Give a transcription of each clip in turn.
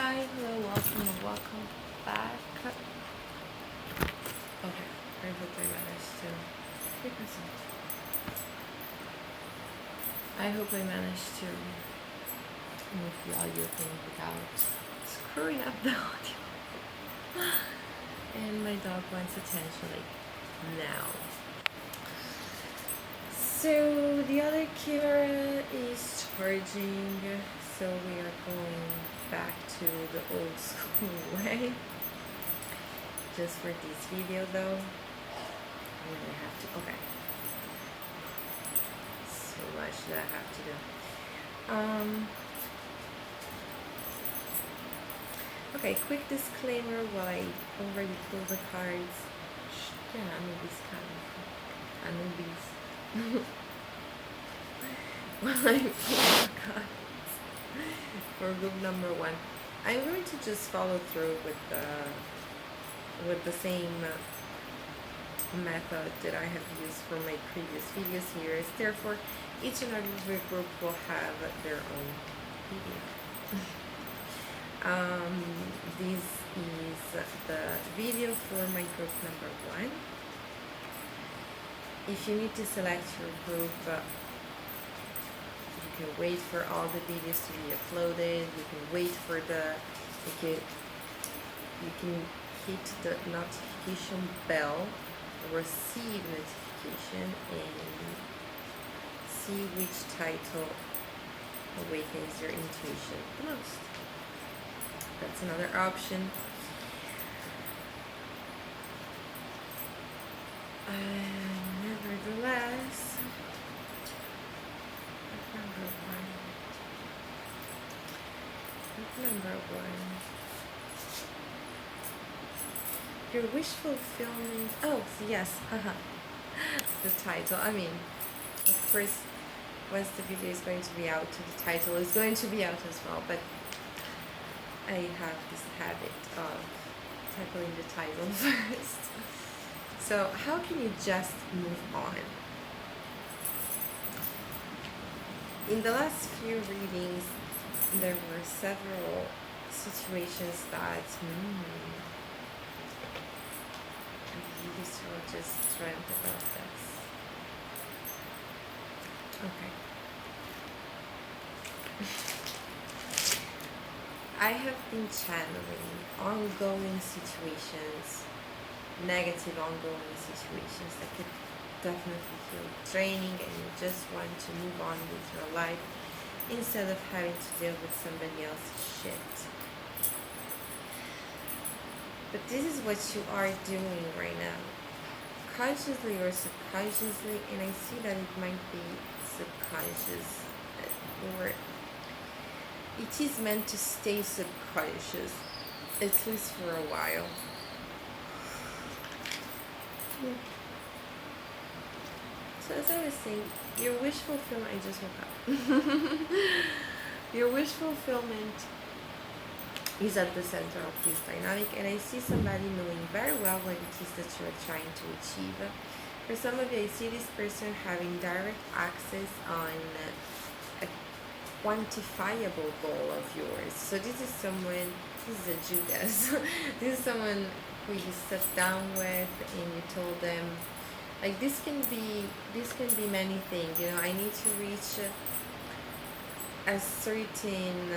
Hi, hello, welcome back. Okay, I hope I managed to. I hope I managed to move the audio thing without screwing up the audio. And my dog wants attention like now. So the other camera is charging, so we are going back to the old school way. Just for this video though, I really have to, okay. So much that I have to do. Okay, quick disclaimer while I already pulled the cards. Yeah, Anubis kind of. Anubis. While I pull the cards for group number 1. I'm going to just follow through with the same method that I have used for my previous videos here. Therefore, each and every group will have their own video. This is the video for my group number 1. If you need to select your group, you can wait for all the videos to be uploaded. You can wait for you can hit the notification bell, receive notification, and see which title awakens your intuition the most. That's another option. Nevertheless, number one. Your wish fulfillment. Oh, yes. The title. I mean, of course, once the video is going to be out, the title is going to be out as well. But I have this habit of tackling the title first. So, how can you just move on? In the last few readings, there were several situations that I just dreamt about this. Okay. I have been channeling ongoing situations, negative ongoing situations that could definitely feel draining, and you just want to move on with your life instead of having to deal with somebody else's shit. But this is what you are doing right now, consciously or subconsciously, and I see that it might be subconscious, or it is meant to stay subconscious, at least for a while. So as I was saying, your wish fulfillment, I just woke up. Your wish fulfillment is at the center of this dynamic, and I see somebody knowing very well what it is that you're trying to achieve. For some of you, I see this person having direct access on a quantifiable goal of yours. So this is someone, this is a Judas. This is someone who you sat down with and you told them, like, this can be many things, you know, I need to reach a certain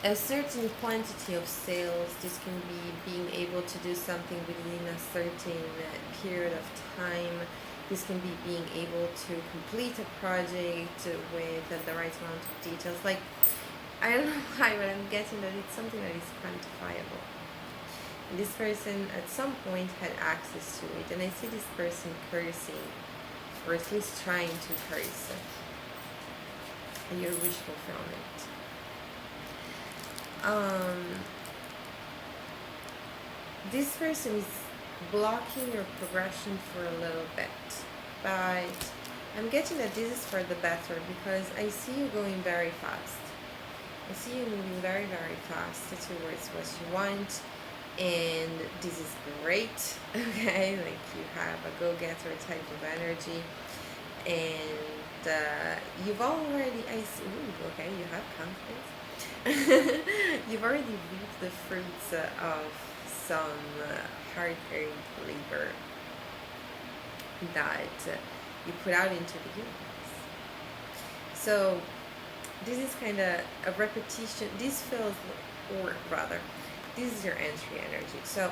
a certain quantity of sales. This can be being able to do something within a certain period of time. This can be being able to complete a project with the right amount of details. Like, I don't know why, but I'm getting that it's something that is quantifiable. And this person at some point had access to it, and I see this person cursing, or at least trying to curse, and your wish fulfillment. This person is blocking your progression for a little bit, but I'm getting that this is for the better, because I see you going very fast. I see you moving very, very fast towards what you want. and this is great. Okay, like you have a go-getter type of energy, and you've already, okay, you have confidence. You've already reaped the fruits of some hard-earned labor that you put out into the universe. So this is kind of a repetition. This feels, or rather, this is your entry energy. So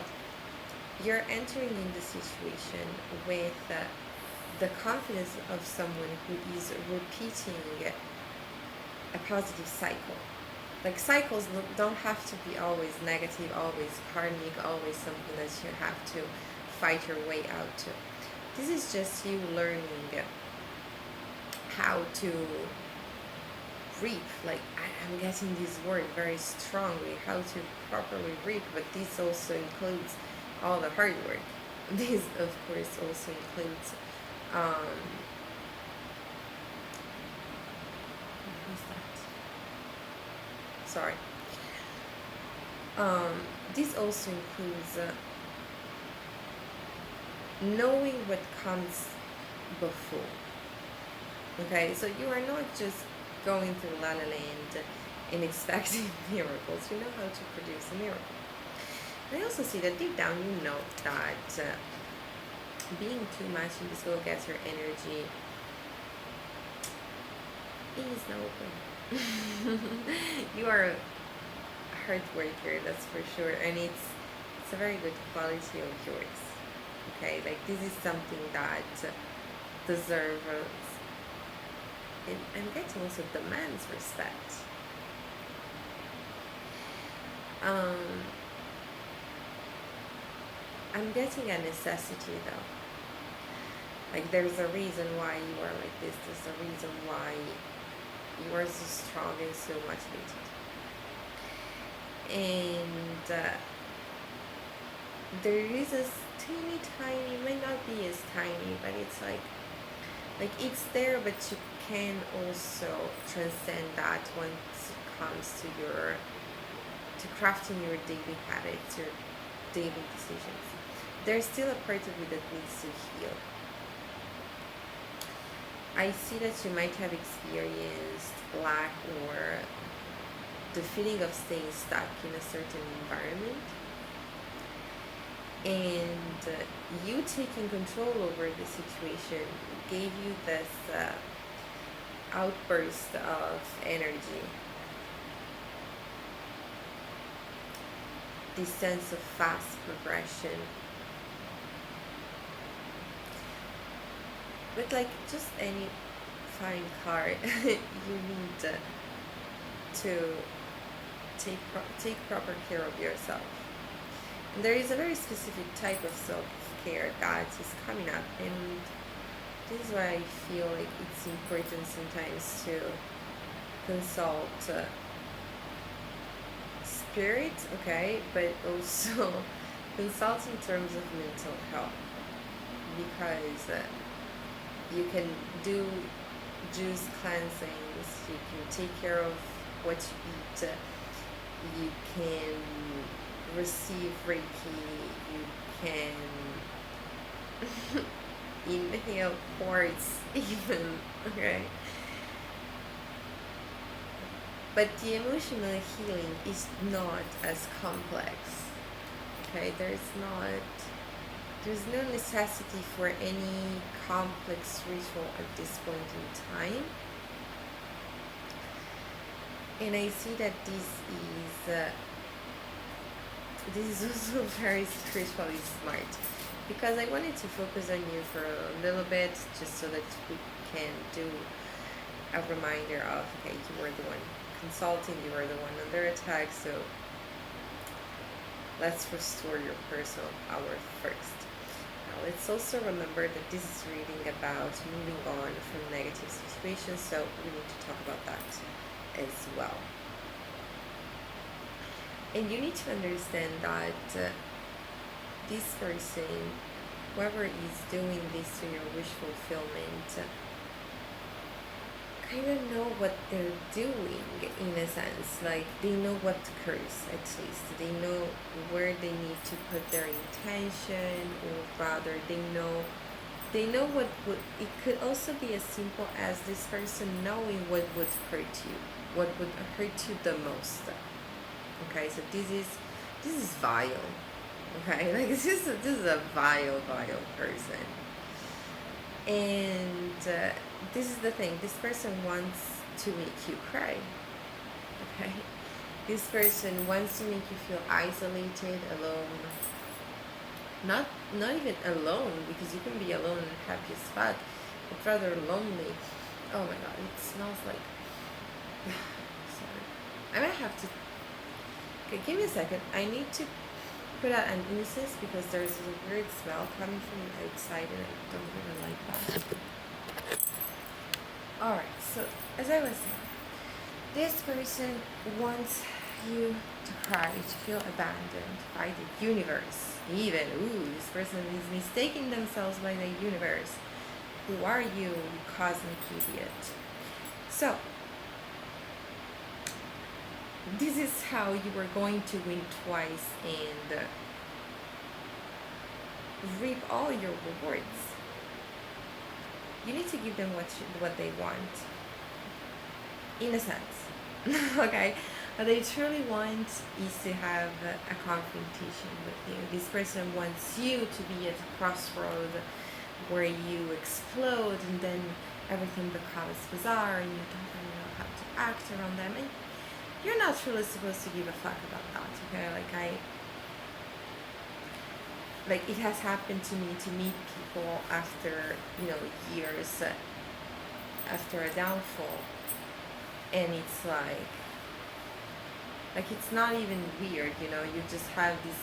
you're entering in the situation with the confidence of someone who is repeating a positive cycle. Like cycles don't have to be always negative, always karmic, always something that you have to fight your way out to. This is just you learning how to reap. Like I'm getting this word very strongly, how to properly reap, but this also includes all the hard work. This of course also includes who's that? Sorry. This also includes knowing what comes before. Okay, so you are not just going through La La Land and expecting miracles. You know how to produce a miracle. I also see that deep down you know that being too much in this go-getter energy is no open. You are a hard worker, that's for sure, and it's a very good quality of yours. Okay, like this is something that deserves, and I'm getting also demands respect. I'm getting a necessity though. Like there's a reason why you are like this. There's a reason why you are so strong and so motivated. And there is a teeny tiny, might not be as tiny, but it's like it's there, but you can also transcend that once it comes to crafting your daily habits, your daily decisions. There's still a part of you that needs to heal. I see that you might have experienced lack or the feeling of staying stuck in a certain environment, and you taking control over the situation gave you this outburst of energy, this sense of fast progression. But like just any fine car, you need to take proper care of yourself. And there is a very specific type of self-care that is coming up, and this is why I feel like it's important sometimes to consult spirit, okay, but also consult in terms of mental health, because you can do juice cleansings, you can take care of what you eat, you can receive Reiki, you can inhale quartz even, okay? But the emotional healing is not as complex, okay? There's no necessity for any complex ritual at this point in time. And I see that this is also very spiritually smart, because I wanted to focus on you for a little bit, just so that we can do a reminder of, okay, you were the one consulting, you were the one under attack, so let's restore your personal power first. Now let's also remember that this is reading about moving on from negative situations, so we need to talk about that as well. And you need to understand that this person, whoever is doing this to your wish fulfillment, kind of know what they're doing in a sense. Like they know what to curse at least. They know where they need to put their intention, or rather, they know what would. It could also be as simple as this person knowing what would hurt you, what would hurt you the most. Okay, so this is vile. Okay, like this is a vile person. And this is the thing. This person wants to make you cry. Okay, this person wants to make you feel isolated, alone. Not even alone, because you can be alone and happy as fuck, but rather lonely. Oh my god, it smells like. Sorry, I might have to. Okay, give me a second. I need to put out an incense because there's a weird smell coming from outside and I don't really like that. Alright, so as I was saying, this person wants you to cry, to feel abandoned by the universe. Even, this person is mistaking themselves by the universe. Who are you, you cosmic idiot? So, this is how you are going to win twice and reap all your rewards. You need to give them what they want, in a sense. Okay, what they truly want is to have a confrontation with you. This person wants you to be at a crossroad where you explode and then everything becomes bizarre and you don't really know how to act around them. And you're not really supposed to give a fuck about that, okay? Like it has happened to me to meet people after, years after a downfall, and it's like it's not even weird, you just have this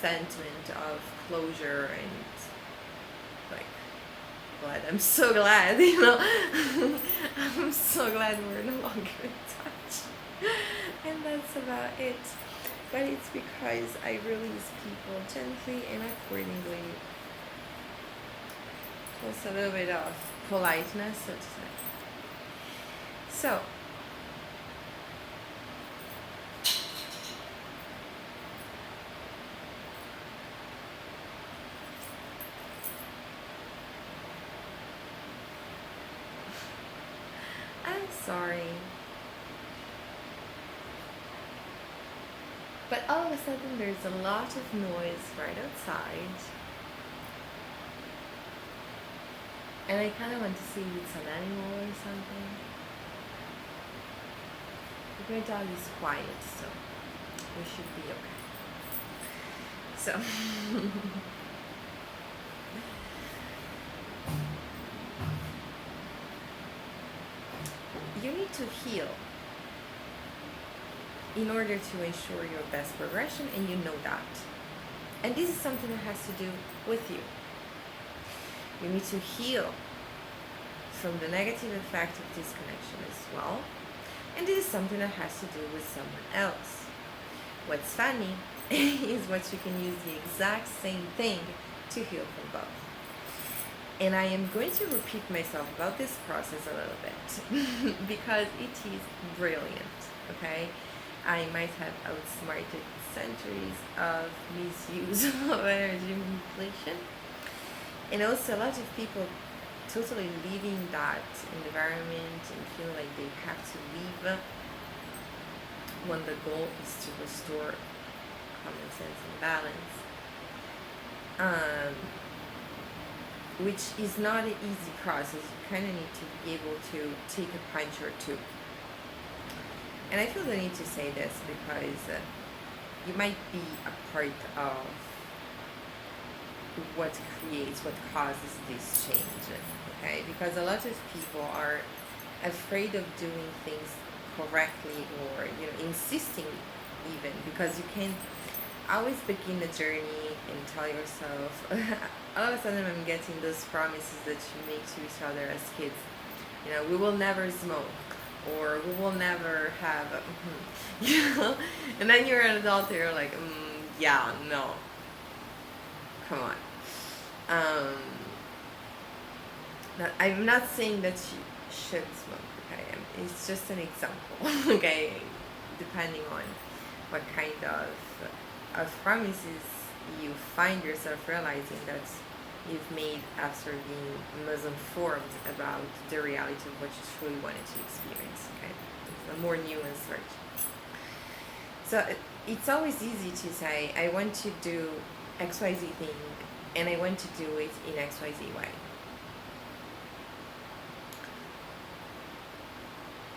sentiment of closure and like, glad. I'm so glad, I'm so glad we're no longer in touch. And that's about it. But it's because I release people gently and accordingly. Just a little bit of politeness, so to say. So, I'm sorry. But all of a sudden there's a lot of noise right outside. And I kind of want to see if it's an animal or something. But my dog is quiet, so we should be okay. So, you need to heal in order to ensure your best progression, and you know that. And this is something that has to do with you. You need to heal from the negative effect of disconnection as well. And this is something that has to do with someone else. What's funny is what you can use the exact same thing to heal from both. And I am going to repeat myself about this process a little bit because it is brilliant, okay? I might have outsmarted centuries of misuse of energy manipulation. And also a lot of people totally leaving that environment and feel like they have to leave when the goal is to restore common sense and balance. Which is not an easy process. You kind of need to be able to take a punch or two. And I feel the need to say this because you might be a part of what causes this change, okay? Because a lot of people are afraid of doing things correctly or, insisting even, because you can always begin a journey and tell yourself, all of a sudden I'm getting those promises that you make to each other as kids. We will never smoke, or we will never have, and then you're an adult and you're like, yeah, no, come on. I'm not saying that should smoke. Okay, it's just an example. Okay, depending on what kind of promises you find yourself realizing that you've made after being misinformed about the reality of what you truly wanted to experience. Okay, it's a more nuanced search. So it's always easy to say, I want to do XYZ thing and I want to do it in XYZ way.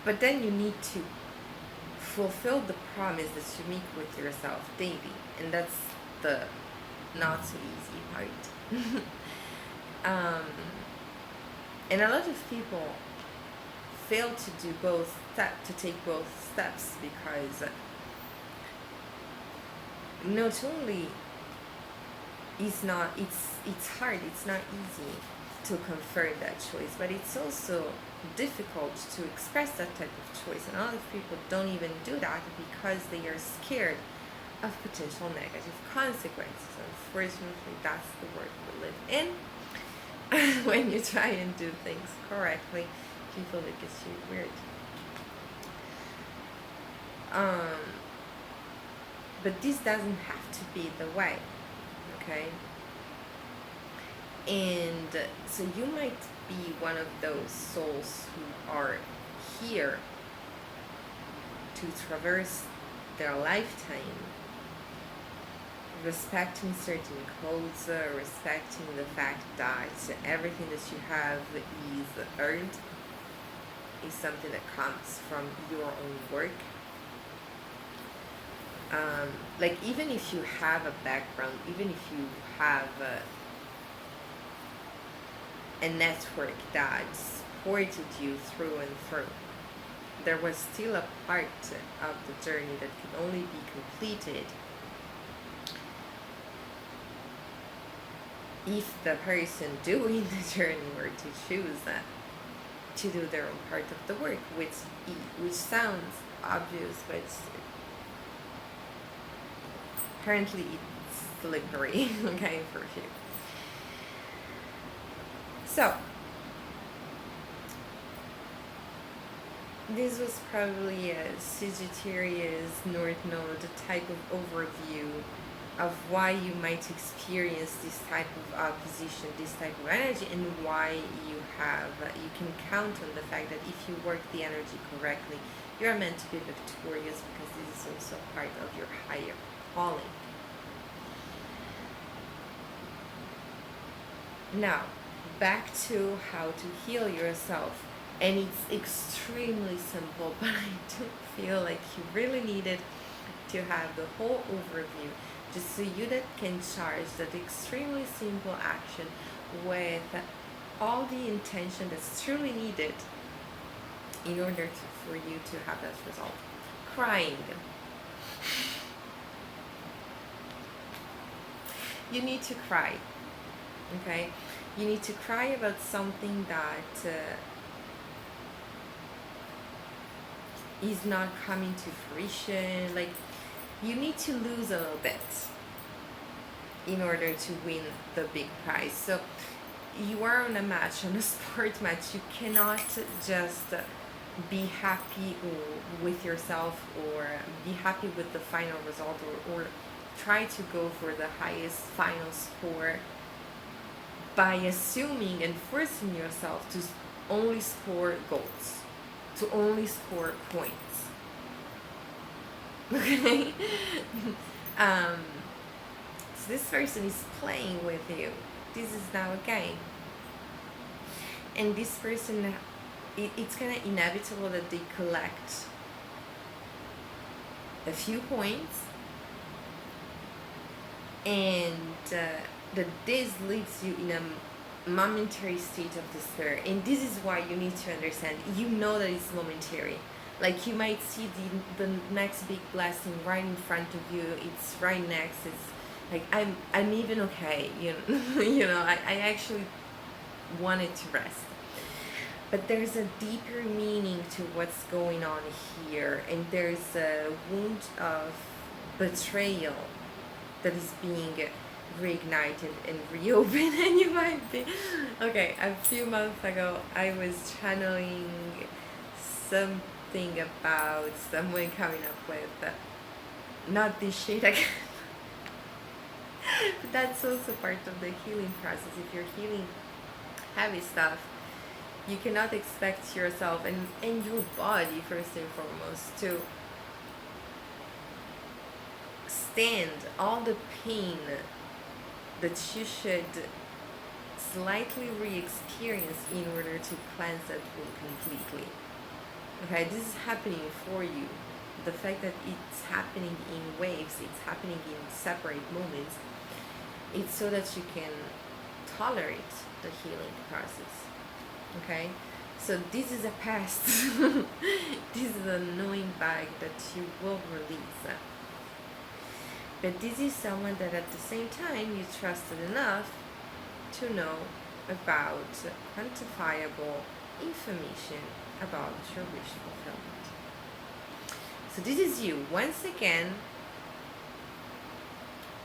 But then you need to fulfill the promise that you make with yourself daily. And that's the not so easy part. And a lot of people fail to do to take both steps because not only it's hard, it's not easy to confirm that choice, but it's also difficult to express that type of choice, and a lot of people don't even do that because they are scared of potential negative consequences. Unfortunately, that's the world we live in. When you try and do things correctly, people look at you weird. But this doesn't have to be the way, okay? And so you might be one of those souls who are here to traverse their lifetime respecting certain codes, respecting the fact that everything that you have is earned, is something that comes from your own work. Like even if you have a background, even if you have a network that supported you through and through, there was still a part of the journey that can only be completed if the person doing the journey were to choose to do their own part of the work, which sounds obvious, but apparently it's slippery, okay, for you. So, this was probably a Sagittarius North Node type of overview of why you might experience this type of opposition, this type of energy, and why you can count on the fact that if you work the energy correctly, you're meant to be victorious, because this is also part of your higher calling. Now, back to how to heal yourself. And it's extremely simple, but I do feel like you really needed to have the whole overview, just so you that can charge that extremely simple action with all the intention that's truly needed in order for you to have that result. Crying. You need to cry, okay? You need to cry about something that is not coming to fruition. Like, you need to lose a little bit in order to win the big prize. So you are on a match, on a sport match. You cannot just be happy with yourself or be happy with the final result, or try to go for the highest final score by assuming and forcing yourself to only score goals, to only score points. Okay? So this person is playing with you. This is now a game. And this person, it's kind of inevitable that they collect a few points, and that this leaves you in a momentary state of despair. And this is why you need to understand, you know that it's momentary. Like, you might see the next big blessing right in front of you. It's right next. It's like, I'm even okay. You know, I actually wanted to rest. But there's a deeper meaning to what's going on here, and there's a wound of betrayal that is being reignited and reopened. And you might be okay. A few months ago I was channeling something about someone coming up with not this shit again. But that's also part of the healing process. If you're healing heavy stuff, you cannot expect yourself and your body first and foremost to stand all the pain that you should slightly re-experience in order to cleanse that wound completely. Okay, this is happening for you. The fact that it's happening in waves, it's happening in separate moments, it's so that you can tolerate the healing process. Okay, so this is a past. This is a knowing bag that you will release. But this is someone that at the same time you trusted enough to know about quantifiable information about your wish fulfillment. So this is you, once again,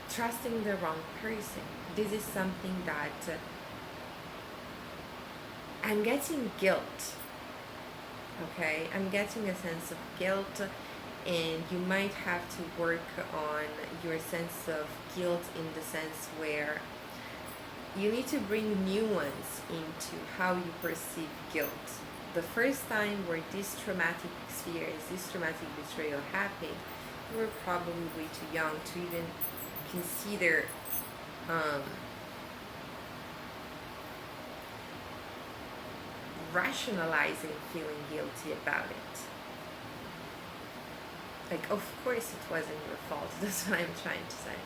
trusting the wrong person. This is something that I'm getting guilt. Okay, I'm getting a sense of guilt, and you might have to work on your sense of guilt in the sense where you need to bring nuance into how you perceive guilt. The first time where this traumatic experience, this traumatic betrayal happened, you were probably way too young to even consider rationalizing feeling guilty about it. Like, of course it wasn't your fault. That's what I'm trying to say.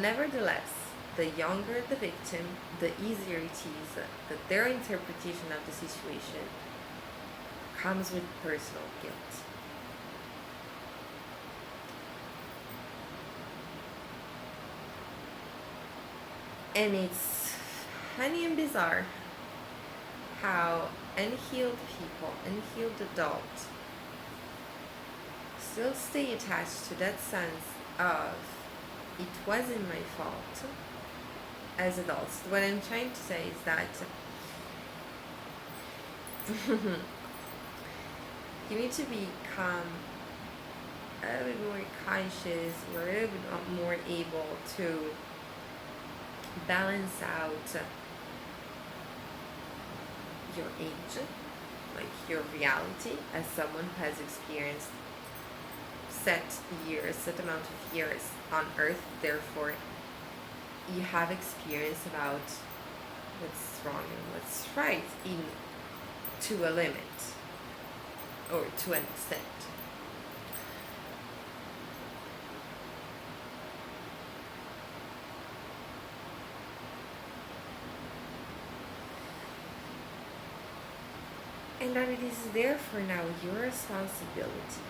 Nevertheless, the younger the victim, the easier it is that their interpretation of the situation comes with personal guilt. And it's funny and bizarre how unhealed people, unhealed adults, still stay attached to that sense of it wasn't my fault as adults. What I'm trying to say is that you need to become a little bit more conscious, or a little bit more able to balance out your age, like your reality as someone who has experienced set amount of years on earth. Therefore you have experience about what's wrong and what's right to a limit, or to an extent. And that it is therefore now your responsibility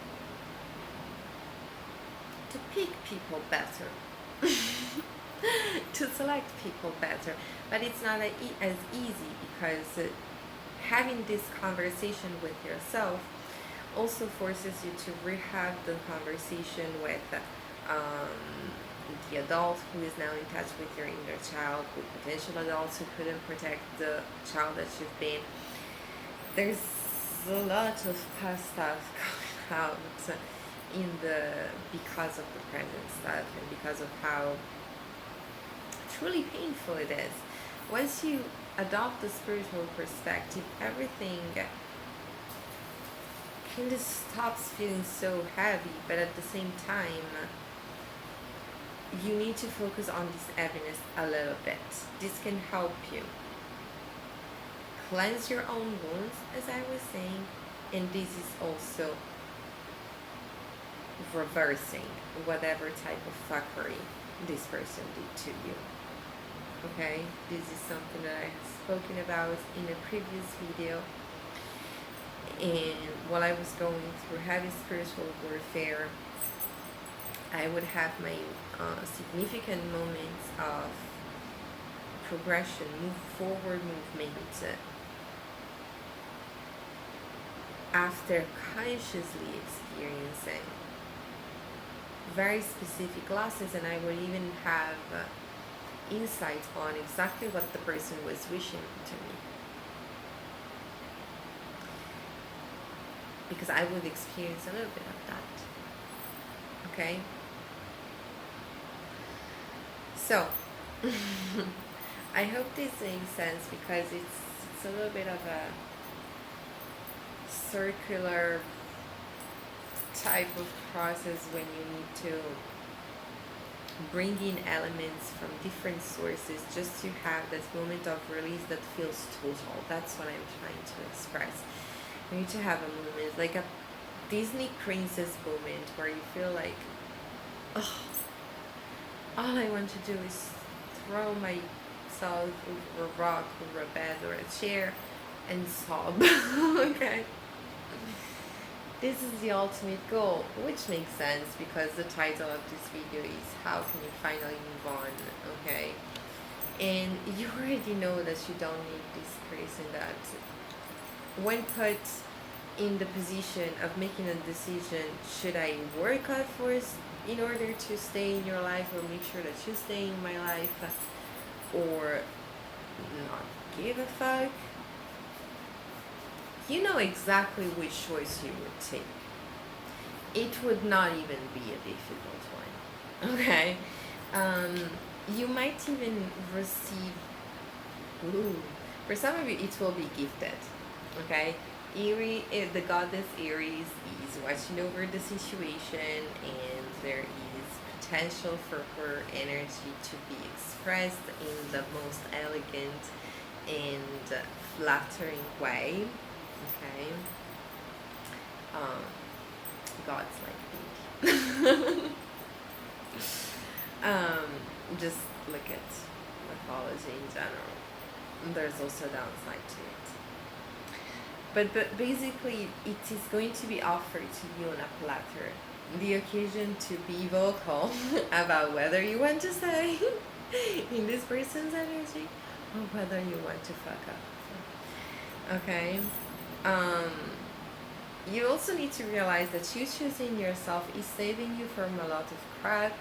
to pick people better, to select people better. But it's not as easy, because having this conversation with yourself also forces you to rehab the conversation with the adult who is now in touch with your inner child, with potential adults who couldn't protect the child that you've been. There's a lot of past stuff coming out because of the present stuff, and because of how truly painful it is. Once you adopt the spiritual perspective, everything kind of stops feeling so heavy, but at the same time you need to focus on this heaviness a little bit. This can help you cleanse your own wounds, as I was saying, and this is also reversing whatever type of fuckery this person did to you. Okay, this is something that I have spoken about in a previous video. And while I was going through heavy spiritual warfare, I would have my significant moments of progression, forward movement, after consciously experiencing very specific glasses, and I would even have insight on exactly what the person was wishing to me. Because I would experience a little bit of that. Okay? So, I hope this makes sense, because it's a little bit of a circular type of process when you need to bring in elements from different sources just to have this moment of release that feels total. That's what I'm trying to express. You need to have a moment, like a Disney princess moment, where you feel like, oh, all I want to do is throw myself over a rock, over a bed, or a chair, and sob. Okay? This is the ultimate goal, which makes sense because the title of this video is How Can You Finally Move On, okay? And you already know that you don't need this person, that when put in the position of making a decision, should I work out first in order to stay in your life, or make sure that you stay in my life, or not give a fuck? You know exactly which choice you would take. It would not even be a difficult one, okay? You might even receive, for some of you it will be gifted, okay? The goddess Aries is watching over the situation, and there is potential for her energy to be expressed in the most elegant and flattering way. Okay. God's like pink. Just look at mythology in general. There's also a downside to it. But basically, it is going to be offered to you on a platter. The occasion to be vocal about whether you want to stay in this person's energy, or whether you want to fuck up. Okay? You also need to realize that you choosing yourself is saving you from a lot of crap.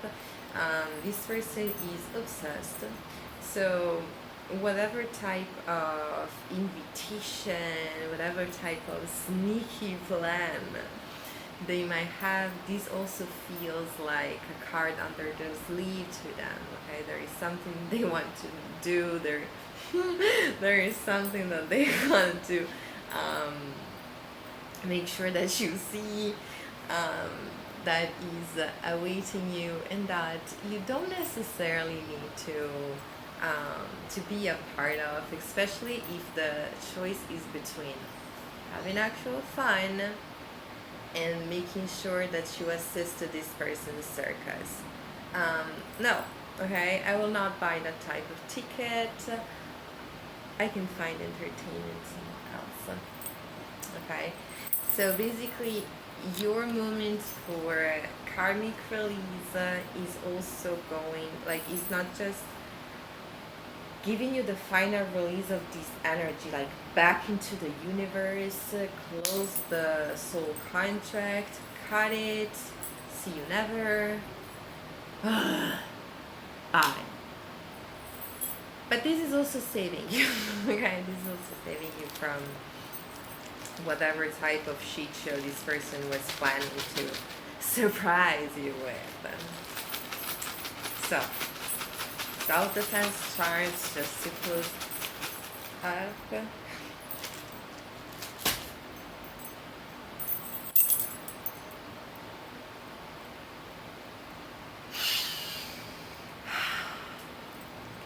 This person is obsessed. So whatever type of invitation, whatever type of sneaky plan they might have, this also feels like a card under their sleeve to them. Okay, there is something they want to do. There is something that they want to make sure that you see, that is awaiting you, and that you don't necessarily need to be a part of, especially if the choice is between having actual fun and making sure that you assist to this person's circus. No, okay, I will not buy that type of ticket. I can find entertainment somewhere else. Okay, so basically, your moment for karmic release is also going, like, it's not just giving you the final release of this energy, like back into the universe, close the soul contract, cut it, see you never, bye. But this is also saving you, okay? This is also saving you from whatever type of shit show this person was planning to surprise you with. So, self-defense charts just to close up. Can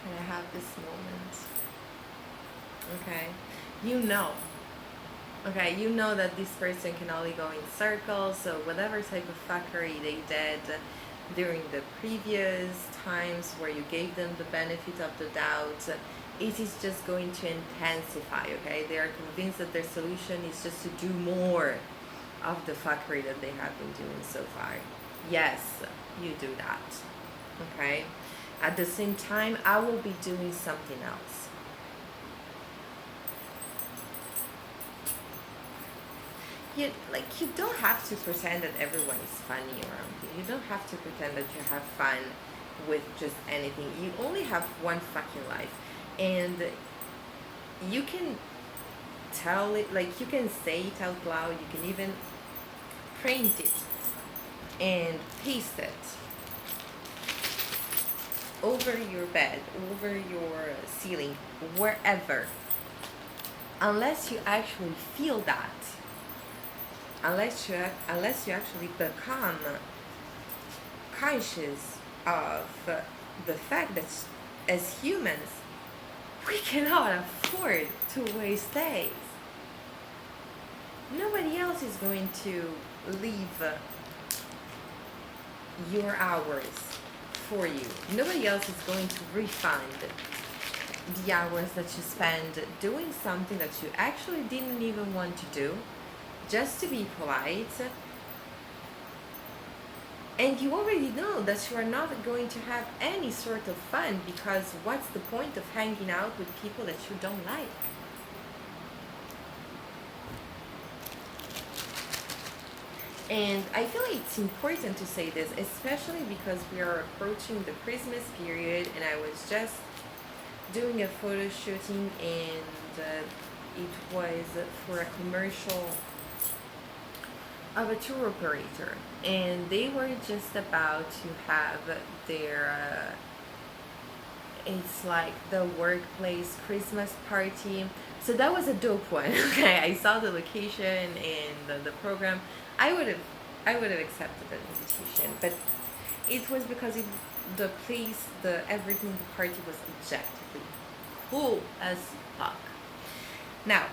I have this moment? Okay, you know. Okay, you know that this person can only go in circles, so whatever type of fuckery they did during the previous times where you gave them the benefit of the doubt, it is just going to intensify, okay? They are convinced that their solution is just to do more of the fuckery that they have been doing so far. Yes, you do that, okay? At the same time, I will be doing something else. you don't have to pretend that everyone is funny around you. You don't have to pretend that you have fun with just anything. You only have one fucking life, and you can tell it, like, you can say it out loud. You can even print it and paste it over your bed, over your ceiling, wherever. Unless you actually feel that, unless you actually become conscious of the fact that as humans we cannot afford to waste days. Nobody else is going to leave your hours for you. Nobody else is going to refund the hours that you spend doing something that you actually didn't even want to do, just to be polite. And you already know that you are not going to have any sort of fun, because what's the point of hanging out with people that you don't like? And I feel like it's important to say this, especially because we are approaching the Christmas period, and I was just doing a photo shooting, and it was for a commercial of a tour operator, and they were just about to have their it's like the workplace Christmas party. So that was a dope one. Okay, I saw the location and the program. I would have accepted the invitation, but it was because the place, the everything, the party was objectively cool as fuck. Now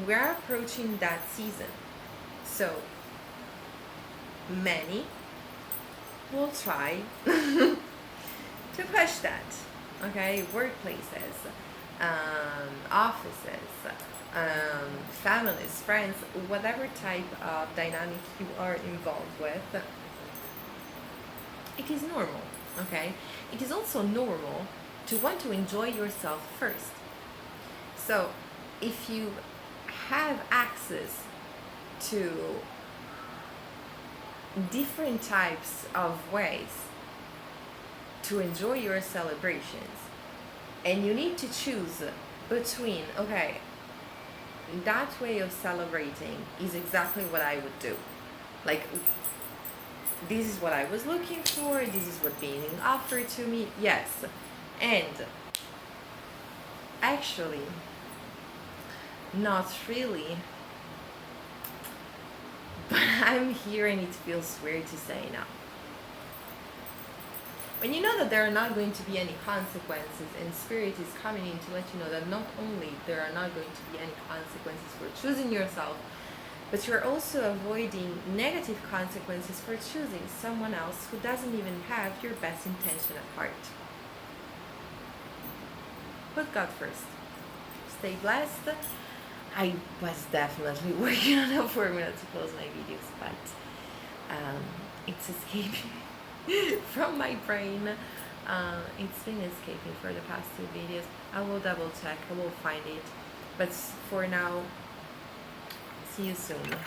we're approaching that season, so many will try to push that. Okay, workplaces, offices, families, friends, whatever type of dynamic you are involved with, it is normal. Okay, it is also normal to want to enjoy yourself first. So if you have access to different types of ways to enjoy your celebrations, and you need to choose between, okay, that way of celebrating is exactly what I would do, like, this is what I was looking for, this is what being offered to me, yes. And actually not really, but I'm here and it feels weird to say no. When you know that there are not going to be any consequences, and Spirit is coming in to let you know that not only there are not going to be any consequences for choosing yourself, but you're also avoiding negative consequences for choosing someone else who doesn't even have your best intention at heart. Put God first. Stay blessed. I was definitely working on a formula to close my videos, but it's escaping from my brain. It's been escaping for the past 2 videos. I will double check, I will find it. But for now, see you soon.